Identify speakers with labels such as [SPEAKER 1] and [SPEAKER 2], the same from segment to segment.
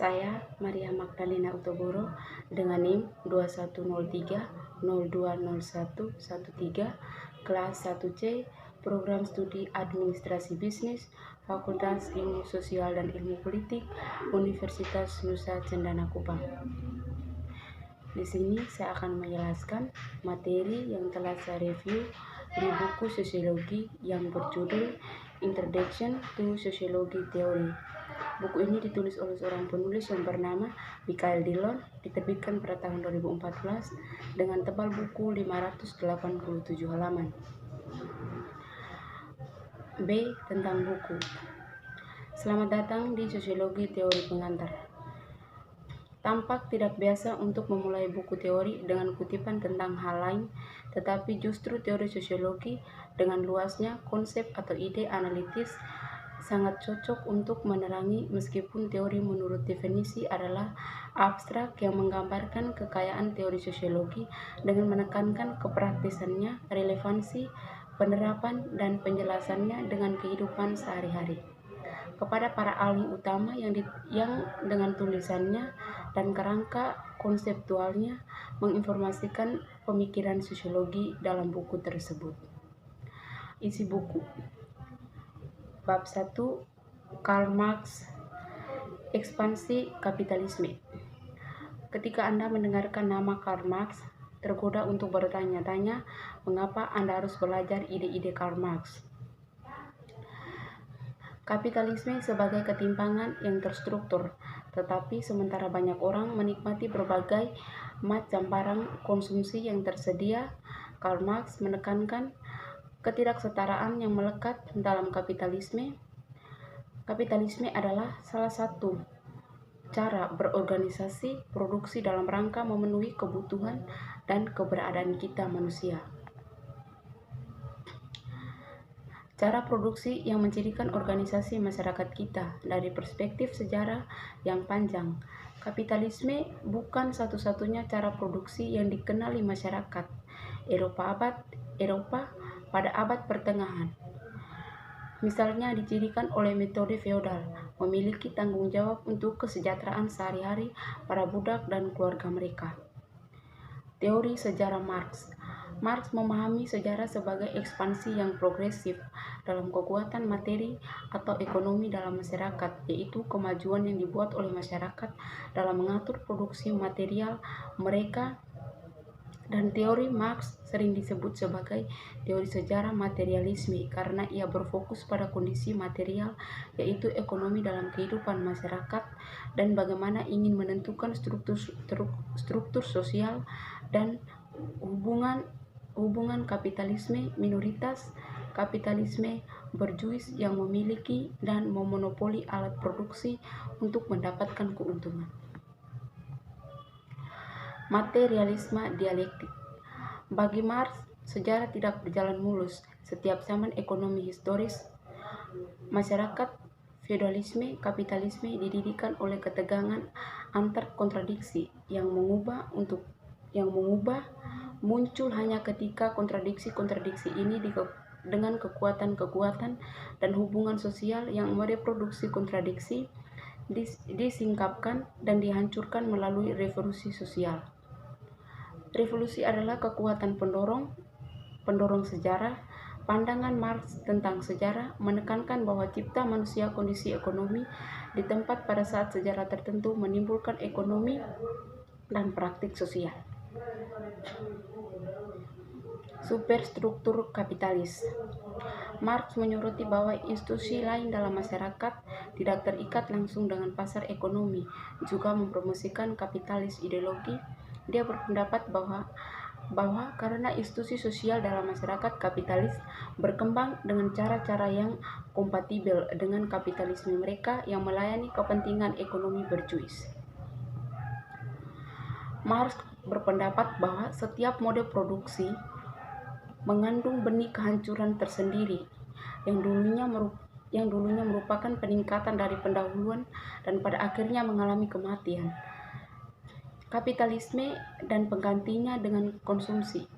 [SPEAKER 1] Saya Maria Magdalena Utoboro dengan NIM 2103020113 kelas 1C Program Studi Administrasi Bisnis Fakultas Ilmu Sosial dan Ilmu Politik Universitas Nusa Cendana Kupang. Di sini saya akan menjelaskan materi yang telah saya review di buku sosiologi yang berjudul Introduction to Sociology Theory. Buku ini ditulis oleh seorang penulis yang bernama Michael Dillon, diterbitkan pada tahun 2014 dengan tebal buku 587 halaman. B. Tentang buku. Selamat datang di Sosiologi Teori Pengantar. Tampak tidak biasa untuk memulai buku teori dengan kutipan tentang hal lain, tetapi justru teori sosiologi dengan luasnya konsep atau ide analitis sangat cocok untuk menerangi, meskipun teori menurut definisi adalah abstrak yang menggambarkan kekayaan teori sosiologi dengan menekankan kepraktisannya, relevansi, penerapan, dan penjelasannya dengan kehidupan sehari-hari. Kepada para ahli utama yang dengan tulisannya dan kerangka konseptualnya menginformasikan pemikiran sosiologi dalam buku tersebut. Isi buku. Bab 1, Karl Marx, Ekspansi Kapitalisme. Ketika Anda mendengarkan nama Karl Marx, tergoda untuk bertanya-tanya mengapa Anda harus belajar ide-ide Karl Marx. Kapitalisme sebagai ketimpangan yang terstruktur, tetapi sementara banyak orang menikmati berbagai macam barang konsumsi yang tersedia, Karl Marx menekankan ketidaksetaraan yang melekat dalam kapitalisme. Kapitalisme adalah salah satu cara berorganisasi produksi dalam rangka memenuhi kebutuhan dan keberadaan kita manusia. Cara produksi yang mencirikan organisasi masyarakat kita dari perspektif sejarah yang panjang. Kapitalisme bukan satu-satunya cara produksi yang dikenali masyarakat Eropa pada abad pertengahan. Misalnya dicirikan oleh metode feodal, memiliki tanggung jawab untuk kesejahteraan sehari-hari para budak dan keluarga mereka. Teori sejarah Marx. Marx memahami sejarah sebagai ekspansi yang progresif dalam kekuatan materi atau ekonomi dalam masyarakat, yaitu kemajuan yang dibuat oleh masyarakat dalam mengatur produksi material mereka. Dan teori Marx sering disebut sebagai teori sejarah materialisme karena ia berfokus pada kondisi material, yaitu ekonomi dalam kehidupan masyarakat dan bagaimana ingin menentukan struktur sosial dan hubungan kapitalisme minoritas, kapitalisme berjuis yang memiliki dan memonopoli alat produksi untuk mendapatkan keuntungan. Materialisme dialektik. Bagi Marx, sejarah tidak berjalan mulus. Setiap zaman ekonomi historis, masyarakat, feodalisme, kapitalisme didirikan oleh ketegangan antar kontradiksi yang mengubah muncul hanya ketika kontradiksi-kontradiksi ini dengan kekuatan-kekuatan dan hubungan sosial yang mereproduksi kontradiksi disingkapkan dan dihancurkan melalui revolusi sosial. Revolusi adalah kekuatan pendorong sejarah. Pandangan Marx tentang sejarah menekankan bahwa cipta manusia kondisi ekonomi di tempat pada saat sejarah tertentu menimbulkan ekonomi dan praktik sosial. Superstruktur kapitalis. Marx menyoroti bahwa institusi lain dalam masyarakat tidak terikat langsung dengan pasar ekonomi, juga mempromosikan kapitalis ideologi. Dia berpendapat bahwa karena institusi sosial dalam masyarakat kapitalis berkembang dengan cara-cara yang kompatibel dengan kapitalisme mereka yang melayani kepentingan ekonomi berjuis. Marx berpendapat bahwa setiap mode produksi mengandung benih kehancuran tersendiri yang dulunya merupakan peningkatan dari pendahuluan dan pada akhirnya mengalami kematian. Kapitalisme dan penggantinya dengan konsumsi.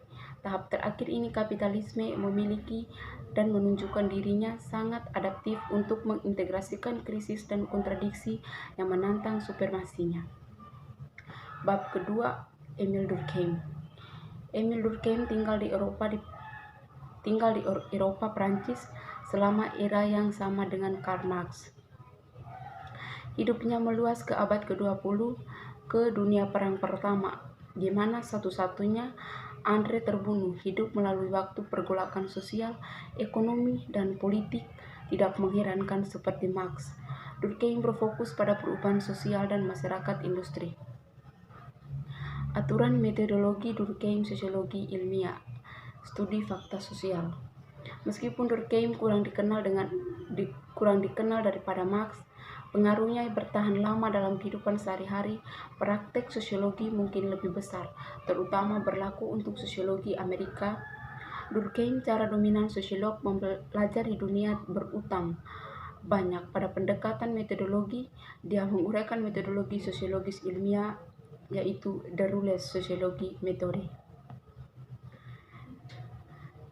[SPEAKER 1] Tahap terakhir ini kapitalisme memiliki dan menunjukkan dirinya sangat adaptif untuk mengintegrasikan krisis dan kontradiksi yang menantang supremasinya. Bab kedua, Emile Durkheim. Emile Durkheim tinggal di Eropa Prancis selama era yang sama dengan Karl Marx. Hidupnya meluas ke abad ke-20 ke dunia perang pertama, di mana satu-satunya Andre terbunuh. Hidup melalui waktu pergolakan sosial, ekonomi, dan politik tidak mengherankan seperti Marx. Durkheim berfokus pada perubahan sosial dan masyarakat industri. Aturan metodologi Durkheim sosiologi ilmiah, studi fakta sosial. Meskipun Durkheim kurang dikenal daripada Marx, pengaruhnya bertahan lama dalam kehidupan sehari-hari. Praktek sosiologi mungkin lebih besar, terutama berlaku untuk sosiologi Amerika. Durkheim, cara dominan sosiolog mempelajari dunia berutang banyak pada pendekatan metodologi. Dia menguraikan metodologi sosiologis ilmiah, yaitu the rules sosiologi metode.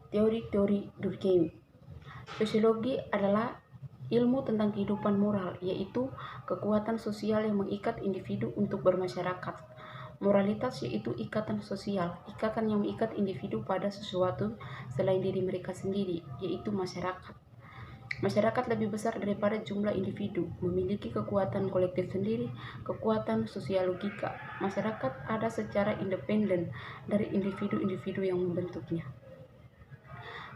[SPEAKER 1] Teori-teori Durkheim. Sosiologi adalah ilmu tentang kehidupan moral, yaitu kekuatan sosial yang mengikat individu untuk bermasyarakat. Moralitas yaitu ikatan sosial, ikatan yang mengikat individu pada sesuatu selain diri mereka sendiri, yaitu masyarakat. Masyarakat lebih besar daripada jumlah individu, memiliki kekuatan kolektif sendiri, kekuatan sosiologika. Masyarakat ada secara independen dari individu-individu yang membentuknya.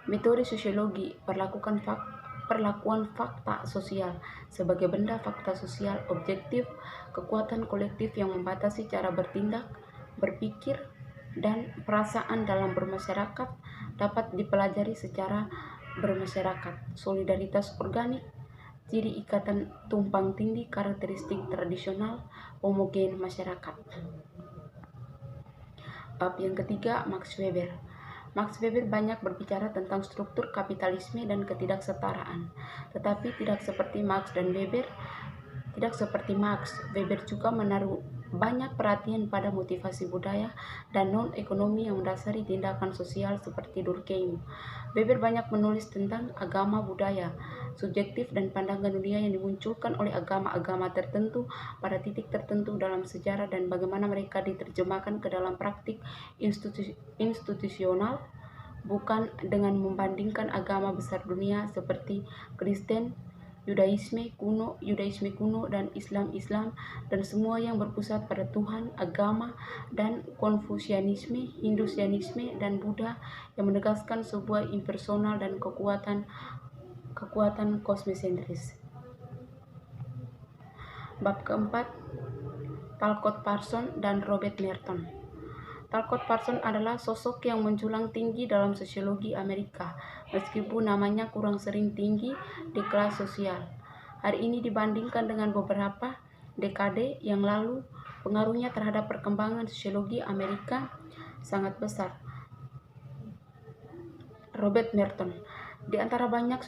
[SPEAKER 1] Metode sosiologi, perlakuan fakta sosial sebagai benda fakta sosial objektif, kekuatan kolektif yang membatasi cara bertindak, berpikir, dan perasaan dalam bermasyarakat dapat dipelajari secara bermasyarakat. Solidaritas organik, ciri ikatan tumpang tindih, karakteristik tradisional homogen masyarakat. Bab yang ketiga, Max Weber. Max Weber banyak berbicara tentang struktur kapitalisme dan ketidaksetaraan, tetapi tidak seperti Marx, Weber juga menaruh banyak perhatian pada motivasi budaya dan non-ekonomi yang mendasari tindakan sosial seperti Durkheim. Weber banyak menulis tentang agama budaya, subjektif dan pandangan dunia yang dimunculkan oleh agama-agama tertentu pada titik tertentu dalam sejarah dan bagaimana mereka diterjemahkan ke dalam praktik institusional, bukan dengan membandingkan agama besar dunia seperti Kristen, Yudaisme kuno dan Islam dan semua yang berpusat pada Tuhan, agama, dan Konfusianisme, Hindusianisme, dan Buddha yang menegaskan sebuah impersonal dan kekuatan kosmosentris. Bab keempat, Talcott Parsons dan Robert Merton. Talcott Parsons adalah sosok yang menjulang tinggi dalam sosiologi Amerika, meskipun namanya kurang sering tinggi di kelas sosial. Hari ini dibandingkan dengan beberapa dekade yang lalu, pengaruhnya terhadap perkembangan sosiologi Amerika sangat besar. Robert Merton. Di antara banyak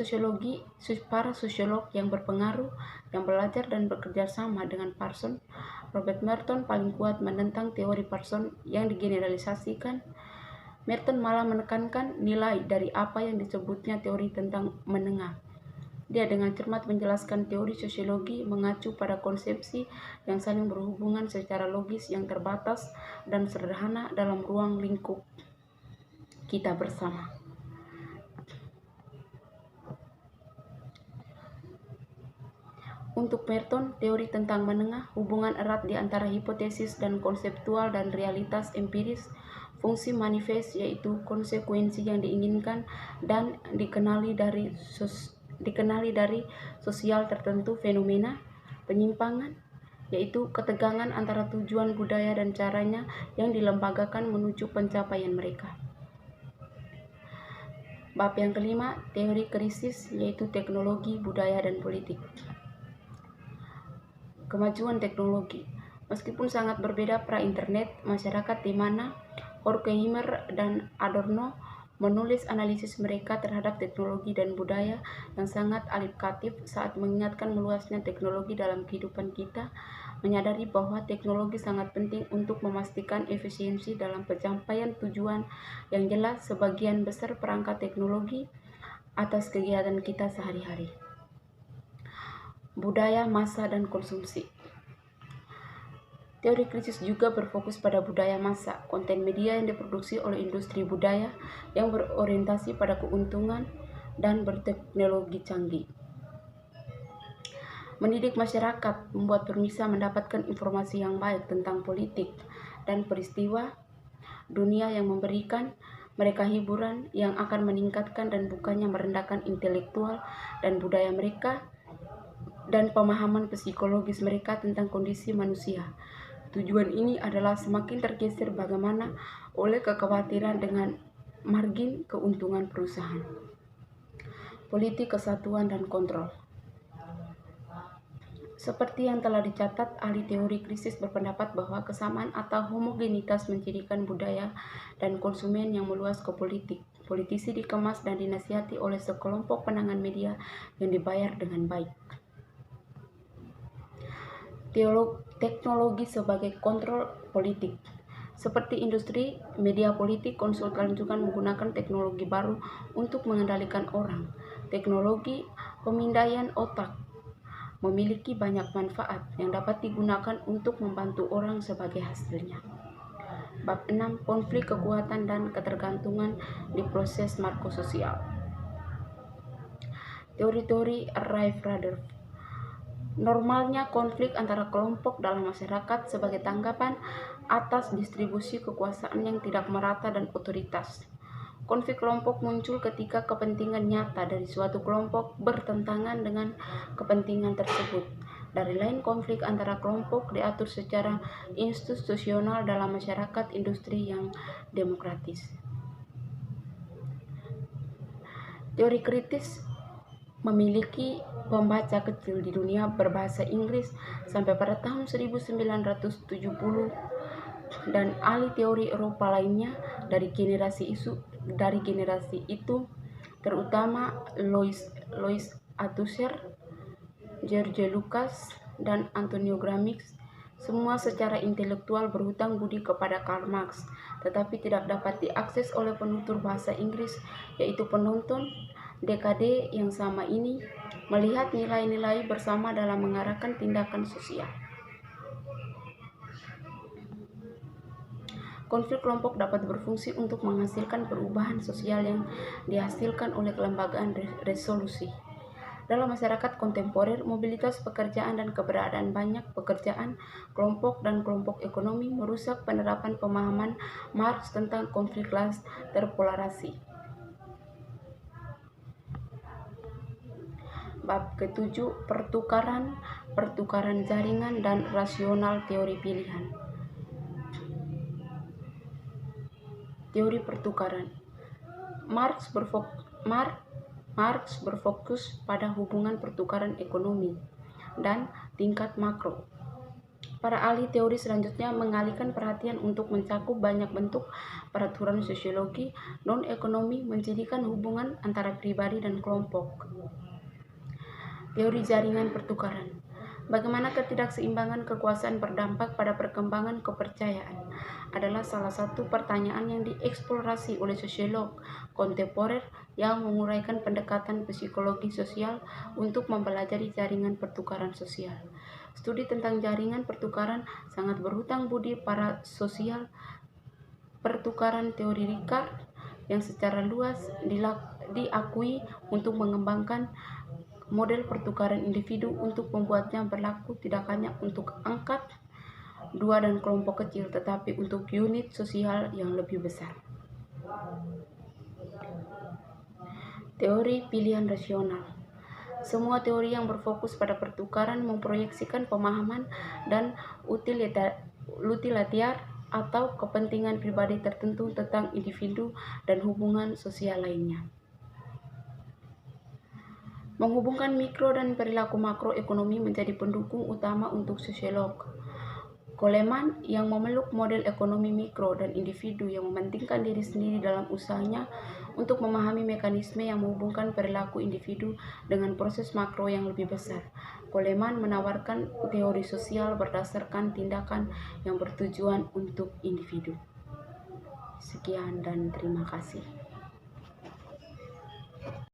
[SPEAKER 1] para sosiolog yang berpengaruh, yang belajar dan bekerja sama dengan Parsons, Robert Merton paling kuat menentang teori Parsons yang digeneralisasikan. Merton malah menekankan nilai dari apa yang disebutnya teori tentang menengah. Dia dengan cermat menjelaskan teori sosiologi mengacu pada konsepsi yang saling berhubungan secara logis yang terbatas dan sederhana dalam ruang lingkup kita bersama. Untuk Merton, teori tentang menengah, hubungan erat di antara hipotesis dan konseptual dan realitas empiris, fungsi manifest yaitu konsekuensi yang diinginkan dan dikenali dari sosial tertentu, fenomena penyimpangan yaitu ketegangan antara tujuan budaya dan caranya yang dilembagakan menuju pencapaian mereka. Bab yang kelima, teori krisis yaitu teknologi, budaya, dan politik. Kemajuan teknologi. Meskipun sangat berbeda pra-internet, masyarakat di mana Horkheimer dan Adorno menulis analisis mereka terhadap teknologi dan budaya yang sangat aplikatif saat mengingatkan meluasnya teknologi dalam kehidupan kita, menyadari bahwa teknologi sangat penting untuk memastikan efisiensi dalam pencapaian tujuan yang jelas sebagian besar perangkat teknologi atas kegiatan kita sehari-hari. Budaya, massa, dan konsumsi. Teori kritis juga berfokus pada budaya massa, konten media yang diproduksi oleh industri budaya yang berorientasi pada keuntungan dan berteknologi canggih. Mendidik masyarakat, membuat permisa mendapatkan informasi yang baik tentang politik dan peristiwa dunia yang memberikan mereka hiburan yang akan meningkatkan dan bukannya merendahkan intelektual dan budaya mereka dan pemahaman psikologis mereka tentang kondisi manusia. Tujuan ini adalah semakin tergeser bagaimana oleh kekhawatiran dengan margin keuntungan perusahaan. Politik kesatuan dan kontrol. Seperti yang telah dicatat, ahli teori krisis berpendapat bahwa kesamaan atau homogenitas mencirikan budaya dan konsumen yang meluas ke politik. Politisi dikemas dan dinasihati oleh sekelompok penangan media yang dibayar dengan baik. Teknologi sebagai kontrol politik. Seperti industri media politik, konsultan juga menggunakan teknologi baru untuk mengendalikan orang. Teknologi pemindaian otak memiliki banyak manfaat yang dapat digunakan untuk membantu orang sebagai hasilnya. Bab 6. Konflik kekuatan dan ketergantungan di proses markososial. Teori-teori Ray Rutherford. Normalnya konflik antara kelompok dalam masyarakat sebagai tanggapan atas distribusi kekuasaan yang tidak merata dan otoritas. Konflik kelompok muncul ketika kepentingan nyata dari suatu kelompok bertentangan dengan kepentingan tersebut. Dari lain, konflik antara kelompok diatur secara institusional dalam masyarakat industri yang demokratis. Teori kritis memiliki pembaca kecil di dunia berbahasa Inggris sampai pada tahun 1970 dan ahli teori Eropa lainnya dari generasi itu terutama Louis Althusser, George Lucas, dan Antonio Gramsci semua secara intelektual berhutang budi kepada Karl Marx, tetapi tidak dapat diakses oleh penutur bahasa Inggris, yaitu penonton dekade yang sama ini melihat nilai-nilai bersama dalam mengarahkan tindakan sosial. Konflik kelompok dapat berfungsi untuk menghasilkan perubahan sosial yang dihasilkan oleh kelembagaan resolusi. Dalam masyarakat kontemporer, mobilitas pekerjaan dan keberadaan banyak pekerjaan, kelompok dan kelompok ekonomi merusak penerapan pemahaman Marx tentang konflik kelas terpolarasi. Bab ke-7. Pertukaran jaringan dan rasional teori pilihan. Teori pertukaran. Marx berfokus pada hubungan pertukaran ekonomi dan tingkat makro. Para ahli teori selanjutnya mengalihkan perhatian untuk mencakup banyak bentuk peraturan sosiologi non-ekonomi menjadikan hubungan antara pribadi dan kelompok. Teori jaringan pertukaran. Bagaimana ketidakseimbangan kekuasaan berdampak pada perkembangan kepercayaan adalah salah satu pertanyaan yang dieksplorasi oleh sosiolog kontemporer yang menguraikan pendekatan psikologi sosial untuk mempelajari jaringan pertukaran sosial. Studi tentang jaringan pertukaran sangat berhutang budi para sosial pertukaran teori Ricard yang secara luas diakui untuk mengembangkan model pertukaran individu untuk membuatnya berlaku tidak hanya untuk angkat dua dan kelompok kecil, tetapi untuk unit sosial yang lebih besar. Teori pilihan rasional. Semua teori yang berfokus pada pertukaran memproyeksikan pemahaman dan utilitarian atau kepentingan pribadi tertentu tentang individu dan hubungan sosial lainnya. Menghubungkan mikro dan perilaku makroekonomi menjadi pendukung utama untuk sosiolog. Coleman yang memeluk model ekonomi mikro dan individu yang mementingkan diri sendiri dalam usahanya untuk memahami mekanisme yang menghubungkan perilaku individu dengan proses makro yang lebih besar. Goleman menawarkan teori sosial berdasarkan tindakan yang bertujuan untuk individu. Sekian dan terima kasih.